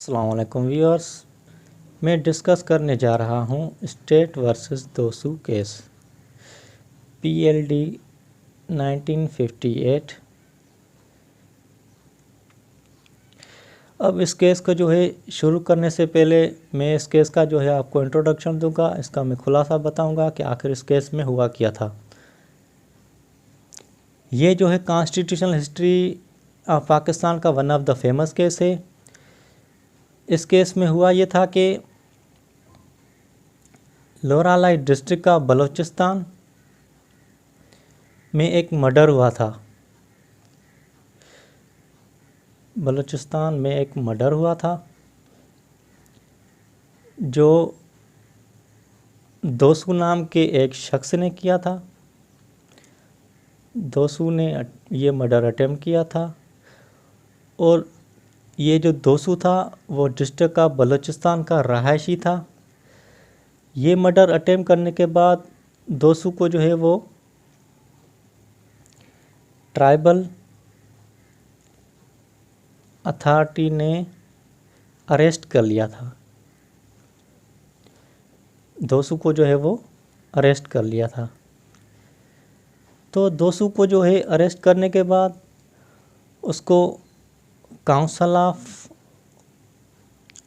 अस्सलाम वालेकुम व्यूअर्स। मैं डिस्कस करने जा रहा हूँ स्टेट वर्सेस दोसू केस PLD 1958। अब इस केस को शुरू करने से पहले मैं इस केस का आपको इंट्रोडक्शन दूंगा। इसका मैं खुलासा बताऊंगा कि आखिर इस केस में हुआ क्या था। ये कॉन्स्टिट्यूशनल हिस्ट्री ऑफ पाकिस्तान का one of the famous case है। इस केस में हुआ ये था कि लोरालाई डिस्ट्रिक्ट का बलूचिस्तान में एक मर्डर हुआ था। बलूचिस्तान में एक मर्डर हुआ था जो दोसू नाम के एक शख्स ने किया था। दोसू ने ये मर्डर अटेम्प्ट किया था और ये जो दोसू था वो डिस्ट्रिक्ट का बलूचिस्तान का रहायशी था। ये मर्डर अटेम्प्ट करने के बाद दोसू को वो ट्राइबल अथॉरिटी ने अरेस्ट कर लिया था। दोसू को वो अरेस्ट कर लिया था। तो दोसू को अरेस्ट करने के बाद उसको काउंसिल ऑफ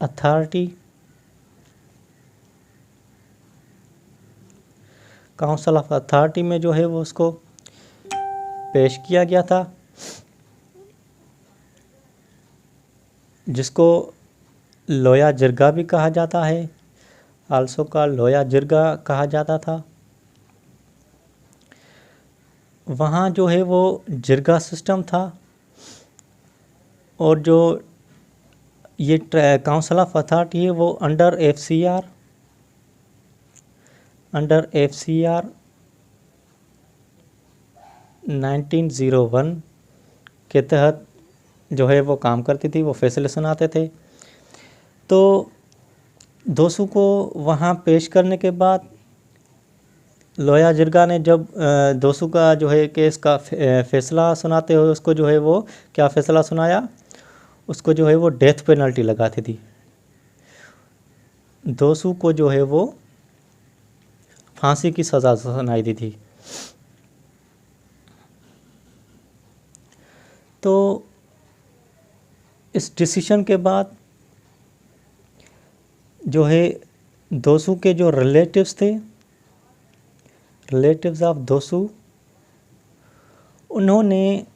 अथॉरिटी में वो उसको पेश किया गया था, जिसको लोया जिरगा भी कहा जाता है। आल्सो का लोया जिरगा कहा जाता था। वहाँ वो जिरगा सिस्टम था और जो ये काउंसिल ऑफ अथॉरिटी है वो अंडर FCR 1901 के तहत वो काम करती थी, वो फैसले सुनाते थे। तो दोसू को वहाँ पेश करने के बाद लोया जिरगा ने जब दोसू का केस का फैसला सुनाते हुए उसको वो क्या फ़ैसला सुनाया, उसको वो डेथ पेनल्टी लगाती थी। दोसू को वो फांसी की सज़ा सुनाई दी थी। तो इस डिसीजन के बाद दोसू के जो रिलेटिव्स थे, रिलेटिव्स ऑफ दोसू, उन्होंने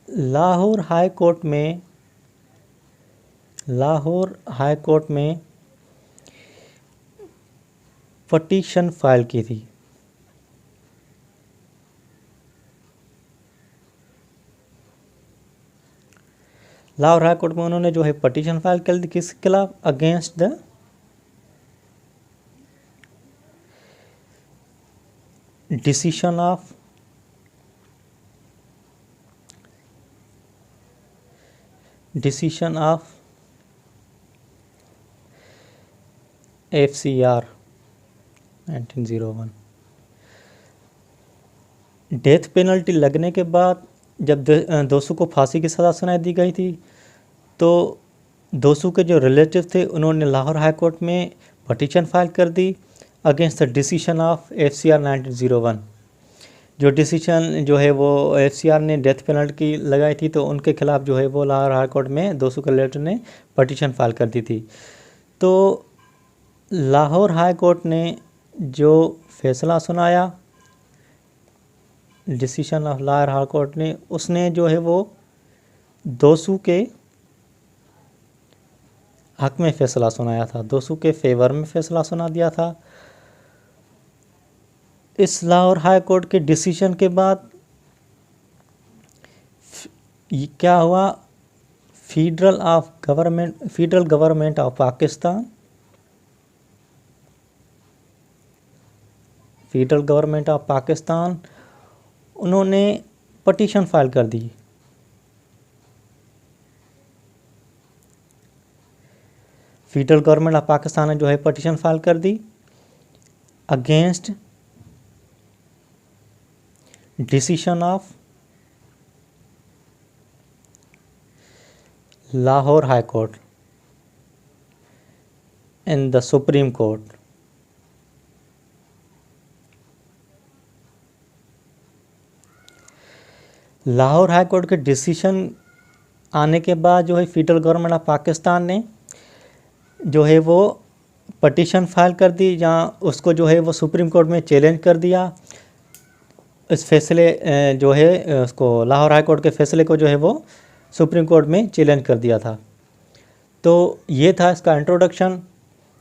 लाहौर हाई कोर्ट में पटिशन फाइल की थी। लाहौर हाई कोर्ट में उन्होंने पटिशन फाइल कर दी, किसके खिलाफ? Against the decision of FCR 1901। Death penalty लगने के बाद जब दोसू को फांसी की सज़ा सुनाई दी गई थी, तो दोसू के जो रिलेटिव थे उन्होंने लाहौर हाई कोर्ट में पटिशन फाइल कर दी against the decision of FCR 1901। जो डिसीजन वो FCR ने डेथ पेनल्टी लगाई थी, तो उनके खिलाफ वो लाहौर हाई कोर्ट में दोसू के रिलेटिव ने पटिशन फाइल कर दी थी। तो लाहौर हाई कोर्ट ने जो फैसला सुनाया, decision of Lahore high court ने, उसने वो दोसू के हक में फ़ैसला सुनाया था, दोसू के फेवर में फ़ैसला सुना दिया था। इस लाहौर हाई कोर्ट के डिसीजन के बाद क्या हुआ? फेडरल गवर्नमेंट ऑफ पाकिस्तान उन्होंने पटिशन फाइल कर दी। फेडरल गवर्नमेंट ऑफ पाकिस्तान ने पटिशन फाइल कर दी against decision of Lahore high court in the Supreme Court. Lahore high court के डिसीजन आने के बाद जो है फेडरल गवर्नमेंट ऑफ पाकिस्तान ने जो है वो पटिशन फाइल कर दी, जहाँ उसको जो है वो सुप्रीम कोर्ट में चैलेंज कर दिया। इस फैसले जो है उसको लाहौर हाई कोर्ट के फैसले को जो है वो सुप्रीम कोर्ट में चैलेंज कर दिया था। तो ये था इसका इंट्रोडक्शन।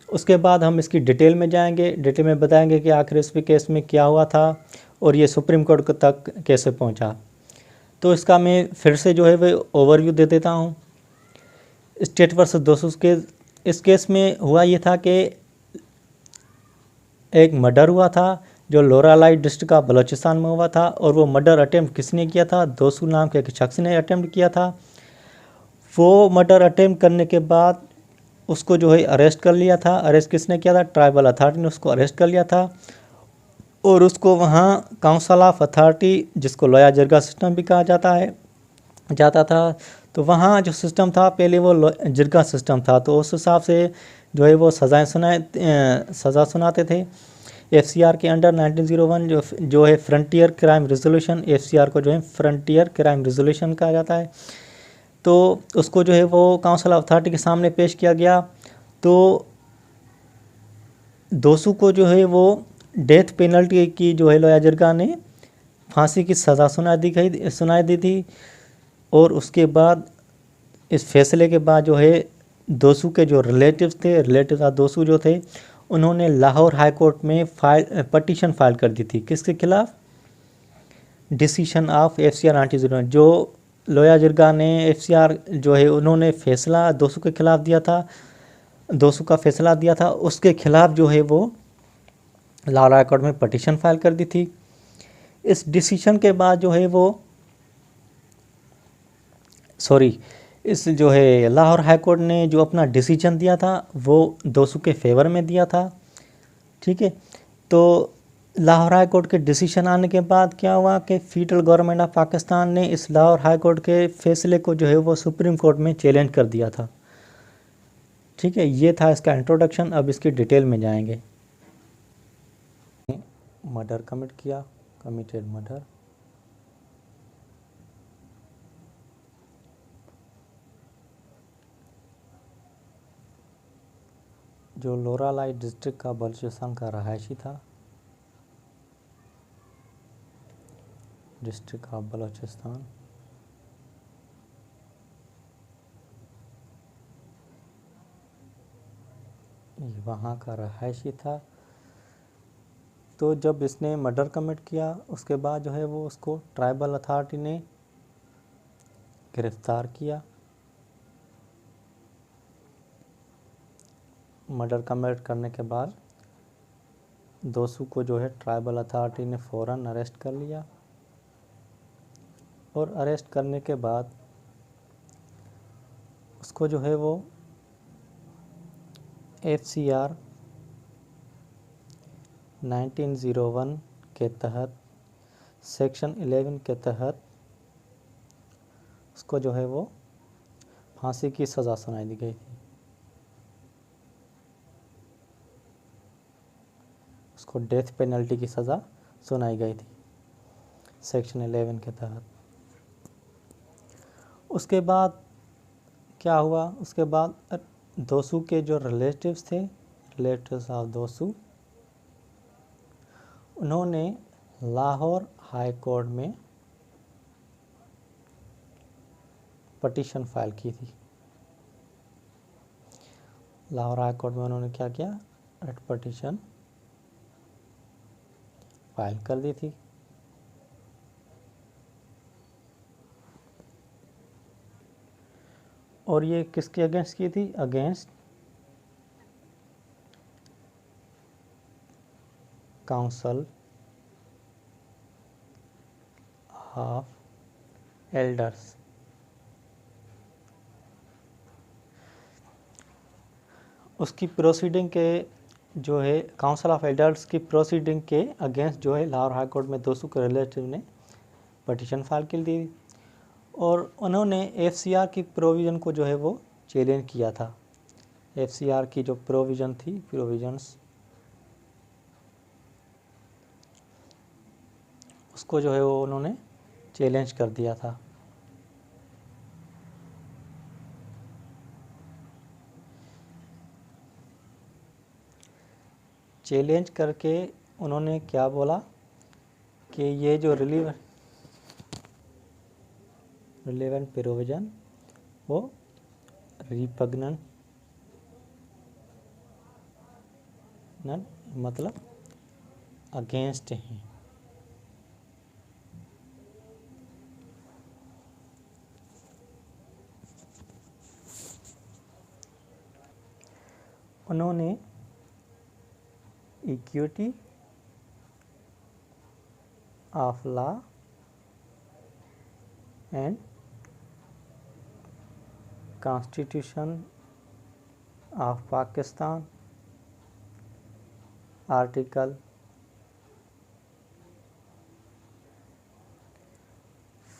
उसके बाद हम इसकी डिटेल में जाएंगे, डिटेल में बताएंगे कि आखिर इस केस में क्या हुआ था और ये सुप्रीम कोर्ट तक कैसे पहुंचा। तो इसका मैं फिर से जो है वो ओवरव्यू दे देता हूँ। स्टेट वर्सेस दोसू के इस केस में हुआ ये था कि एक मर्डर हुआ था जो लोरालाई डिस्ट्रिक्ट का बलूचिस्तान में हुआ था, और वो मर्डर अटेम्प्ट किसने किया था? दोसू नाम के एक शख्स ने अटेम्प्ट किया था। वो मर्डर अटेम्प्ट करने के बाद उसको जो है अरेस्ट कर लिया था। अरेस्ट किसने किया था? ट्राइबल अथॉरिटी ने उसको अरेस्ट कर लिया था, और उसको वहाँ काउंसिल ऑफ अथॉरिटी, जिसको लोया जिरगा सिस्टम भी कहा जाता था, तो वहाँ जो सिस्टम था पहले वो जिरगा सिस्टम था, तो उस हिसाब से जो है वो सज़ा सुनाते थे। एफसीआर के अंडर 1901 जो है फ्रंटियर क्राइम रिजोल्यूशन, एफसीआर को जो है फ्रंटियर क्राइम रिजोल्यूशन कहा जाता है। तो उसको जो है वो काउंसिल ऑफ अथॉरिटी के सामने पेश किया गया। तो दोसू को जो है वो डेथ पेनल्टी की जो है लोया जिरगा ने फांसी की सज़ा सुनाई दी थी। और उसके बाद इस फैसले के बाद जो है दोसू के जो रिलेटिव्स दोसू जो थे, उन्होंने लाहौर हाई कोर्ट में पटिशन फाइल कर दी थी। किसके खिलाफ? Decision of FCR 1901। जो लोया जिरगा ने एफसीआर जो है उन्होंने फैसला दोसू के खिलाफ दिया था, दोसू का फैसला दिया था, उसके खिलाफ जो है वो लाहौर हाई कोर्ट में पटिशन फाइल कर दी थी। इस डिसीजन के बाद जो है वो इस जो है लाहौर हाई कोर्ट ने जो अपना डिसीजन दिया था वो दोसू के फेवर में दिया था। ठीक है, तो लाहौर हाई कोर्ट के डिसीजन आने के बाद क्या हुआ कि फेडरल गवर्नमेंट ऑफ पाकिस्तान ने इस लाहौर हाई कोर्ट के फैसले को जो है वो सुप्रीम कोर्ट में चैलेंज कर दिया था। ठीक है, ये था इसका इंट्रोडक्शन। अब इसकी डिटेल में जाएंगे। Murder committed murder. जो लोरालाई डिस्ट्रिक्ट का बलूचिस्तान का रहायशी था, डिस्ट्रिक्ट ऑफ बलूचिस्तान, वहाँ का रहायशी था। तो जब इसने मर्डर कमिट किया उसके बाद जो है वो उसको ट्राइबल अथॉरिटी ने गिरफ्तार किया। मर्डर कमिट करने के बाद दोसू को जो है ट्राइबल अथॉरिटी ने फ़ौरन अरेस्ट कर लिया, और अरेस्ट करने के बाद उसको जो है वो एफसीआर 1901 के तहत सेक्शन 11 के तहत उसको जो है वो फांसी की सज़ा सुनाई दी गई थी। उसको डेथ पेनल्टी की सज़ा सुनाई गई थी सेक्शन 11 के तहत। उसके बाद क्या हुआ? उसके बाद दोसू के जो रिलेटिव्स ऑफ दोसू, उन्होंने लाहौर हाई कोर्ट में पटिशन फाइल की थी। लाहौर हाई कोर्ट में उन्होंने क्या किया? पटिशन फाइल कर दी थी। और ये किसके अगेंस्ट की थी? Against council of elders. उसकी प्रोसीडिंग के जो है काउंसिल ऑफ एल्डर्स की प्रोसीडिंग के अगेंस्ट जो है लाहौर हाई कोर्ट में दोसू के रिलेटिव ने पटिशन फाइल कर दी, और उन्होंने एफसीआर की प्रोविज़न को जो है वो चैलेंज किया था। FCR की जो प्रोविजंस उसको जो है वो उन्होंने चैलेंज कर दिया था। चैलेंज करके उन्होंने क्या बोला कि ये जो रिलेवेंट प्रोविजन वो रिपग्नेंट मतलब अगेंस्ट हैं। उन्होंने equity of law and constitution of Pakistan article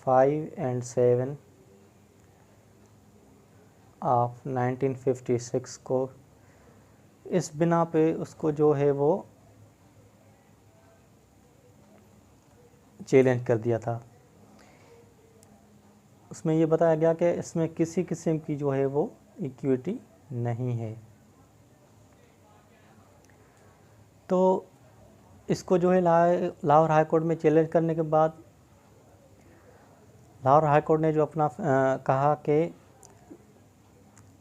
5 and 7 of 1956 को इस बिना पे उसको जो है वो चैलेंज कर दिया था। उसमें ये बताया गया कि इसमें किसी किस्म की जो है वो इक्विटी नहीं है। तो इसको जो है लाहौर हाई कोर्ट में चैलेंज करने के बाद लाहौर हाई कोर्ट ने जो अपना कहा कि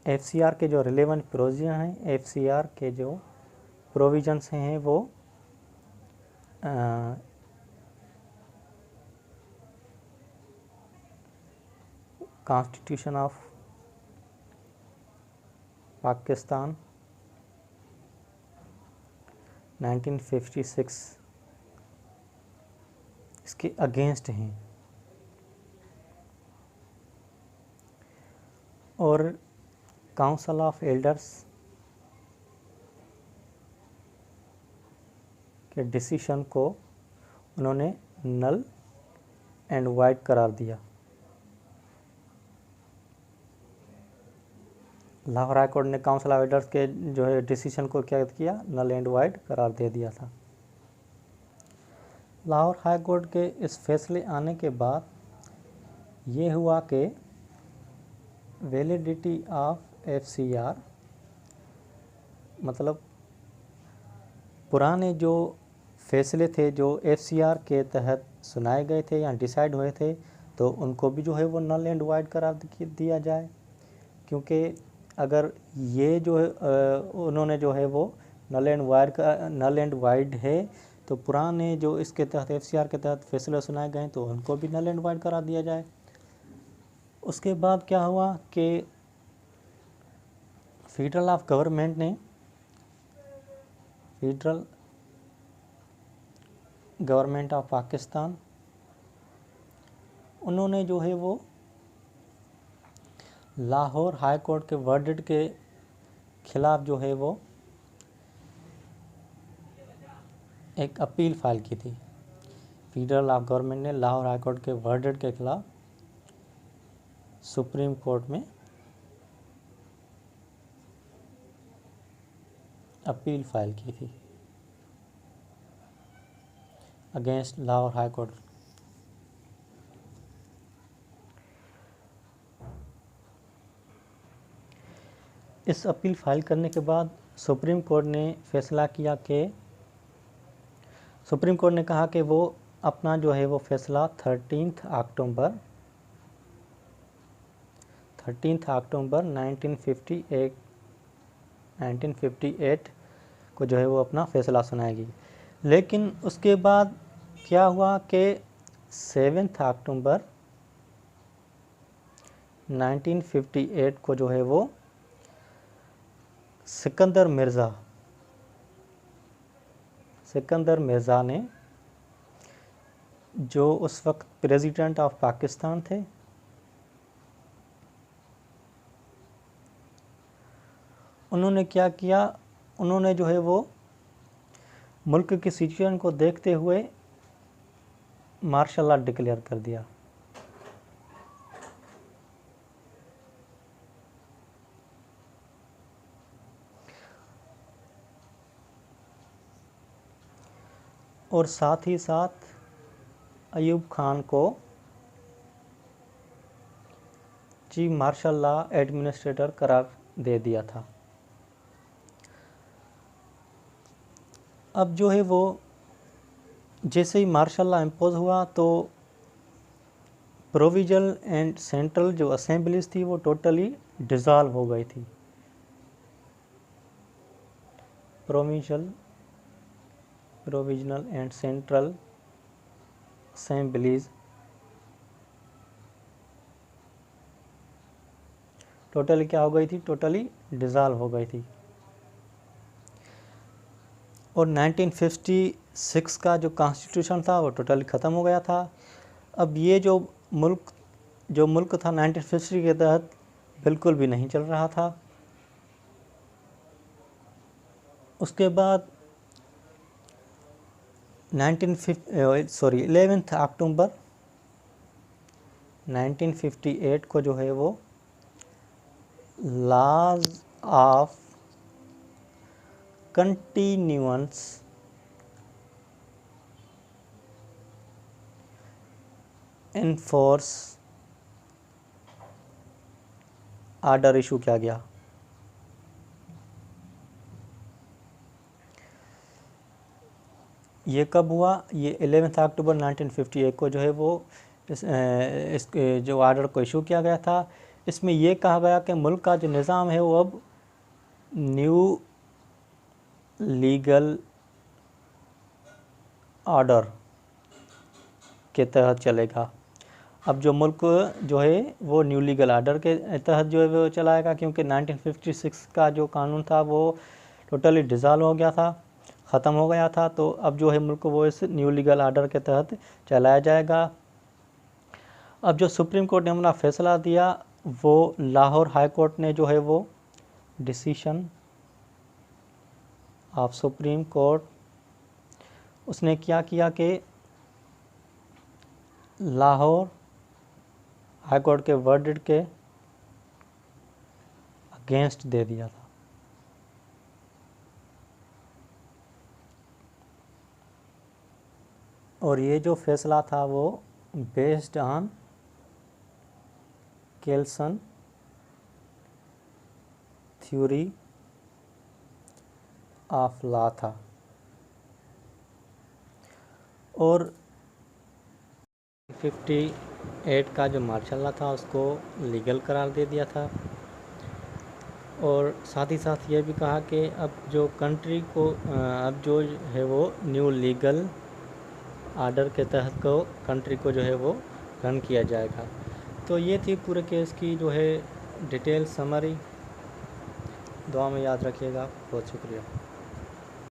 FCR के जो रिलेवेंट प्रोविजन हैं, FCR के जो प्रोविजंस हैं वो कॉन्स्टिट्यूशन ऑफ पाकिस्तान 1956 इसके अगेंस्ट हैं और काउंसिल ऑफ एल्डर्स के डिसीशन को उन्होंने नल एंड वाइड करार दिया। लाहौर हाई कोर्ट ने काउंसिल ऑफ एल्डर्स के जो है डिसीजन को क्या किया, नल एंड वाइड करार दे दिया था। लाहौर हाई कोर्ट के इस फैसले आने के बाद ये हुआ कि वैलिडिटी ऑफ FCR मतलब पुराने जो फैसले थे जो FCR के तहत सुनाए गए थे या डिसाइड हुए थे तो उनको भी जो है वो नल एंड वाइड करार दिया जाए, क्योंकि अगर ये जो है उन्होंने जो है वो नल एंड वाइड है तो पुराने जो इसके तहत FCR के तहत फैसले सुनाए गए तो उनको भी नल एंड वाइड करार दिया जाए। उसके बाद क्या हुआ कि फेडरल गवर्नमेंट ऑफ पाकिस्तान उन्होंने जो है वो लाहौर हाई कोर्ट के वर्डिक्ट के खिलाफ जो है वो एक अपील फाइल की थी। फेडरल ऑफ गवर्नमेंट ने लाहौर हाई कोर्ट के वर्डिक्ट के खिलाफ सुप्रीम कोर्ट में अपील फाइल की थी अगेंस्ट लाहौर हाई कोर्ट। इस अपील फाइल करने के बाद सुप्रीम कोर्ट ने फैसला किया कि सुप्रीम कोर्ट ने कहा कि वो अपना जो है वो फैसला 13 अक्टूबर 1958 को जो है वो अपना फैसला सुनाएगी। लेकिन उसके बाद क्या हुआ कि 7 अक्टूबर 1958 को जो है वो सिकंदर मिर्ज़ा ने जो उस वक्त प्रेसिडेंट ऑफ पाकिस्तान थे उन्होंने क्या किया, उन्होंने जो है वो मुल्क की सिचुएशन को देखते हुए मार्शल लॉ डिक्लेयर कर दिया। और साथ ही साथ अयूब खान को चीफ मार्शल लॉ एडमिनिस्ट्रेटर करार दे दिया था। अब जो है वो जैसे ही मार्शल लॉ इम्पोज हुआ तो प्रोविजनल एंड सेंट्रल जो असेंबलीज थी वो टोटली डिज़ॉल्व हो गई थी। Provisional and central assemblies totally क्या हो गई थी, टोटली डिज़ॉल्व हो गई थी। और 1956 का जो कॉन्स्टिट्यूशन था वो टोटली ख़त्म हो गया था। अब ये जो मुल्क था 1950 के तहत बिल्कुल भी नहीं चल रहा था। उसके बाद 11 अक्टूबर 1958 को जो है वो laws of continuance enforce order issue किया गया। ये कब हुआ? ये 11 अक्टूबर 1958 को जो है वो इस जो आर्डर को इशू किया गया था। इसमें ये कहा गया कि मुल्क का जो निज़ाम है वो अब न्यू लीगल ऑर्डर के तहत चलेगा। अब जो मुल्क जो है वो न्यू लीगल ऑर्डर के तहत जो है वो चलाएगा, क्योंकि 1956 का जो कानून था वो टोटली डिज़ॉल्व हो गया था, ख़त्म हो गया था। तो अब जो है मुल्क वो इस न्यू लीगल ऑर्डर के तहत चलाया जाएगा। अब जो सुप्रीम कोर्ट ने अपना फैसला दिया वो लाहौर हाई कोर्ट ने जो है वो डिसीशन ऑफ सुप्रीम कोर्ट उसने क्या किया कि लाहौर हाई कोर्ट के वर्डिक्ट के अगेंस्ट दे दिया था। और ये जो फैसला था वो based on Kelsen theory of law था। और 58 का जो मार्शल लॉ था उसको लीगल करार दे दिया था। और साथ ही साथ ये भी कहा कि अब जो कंट्री को अब जो है वो न्यू लीगल ऑर्डर के तहत को कंट्री को जो है वो रन किया जाएगा। तो ये थी पूरे केस की जो है डिटेल समरी। दुआ में याद रखिएगा। बहुत शुक्रिया।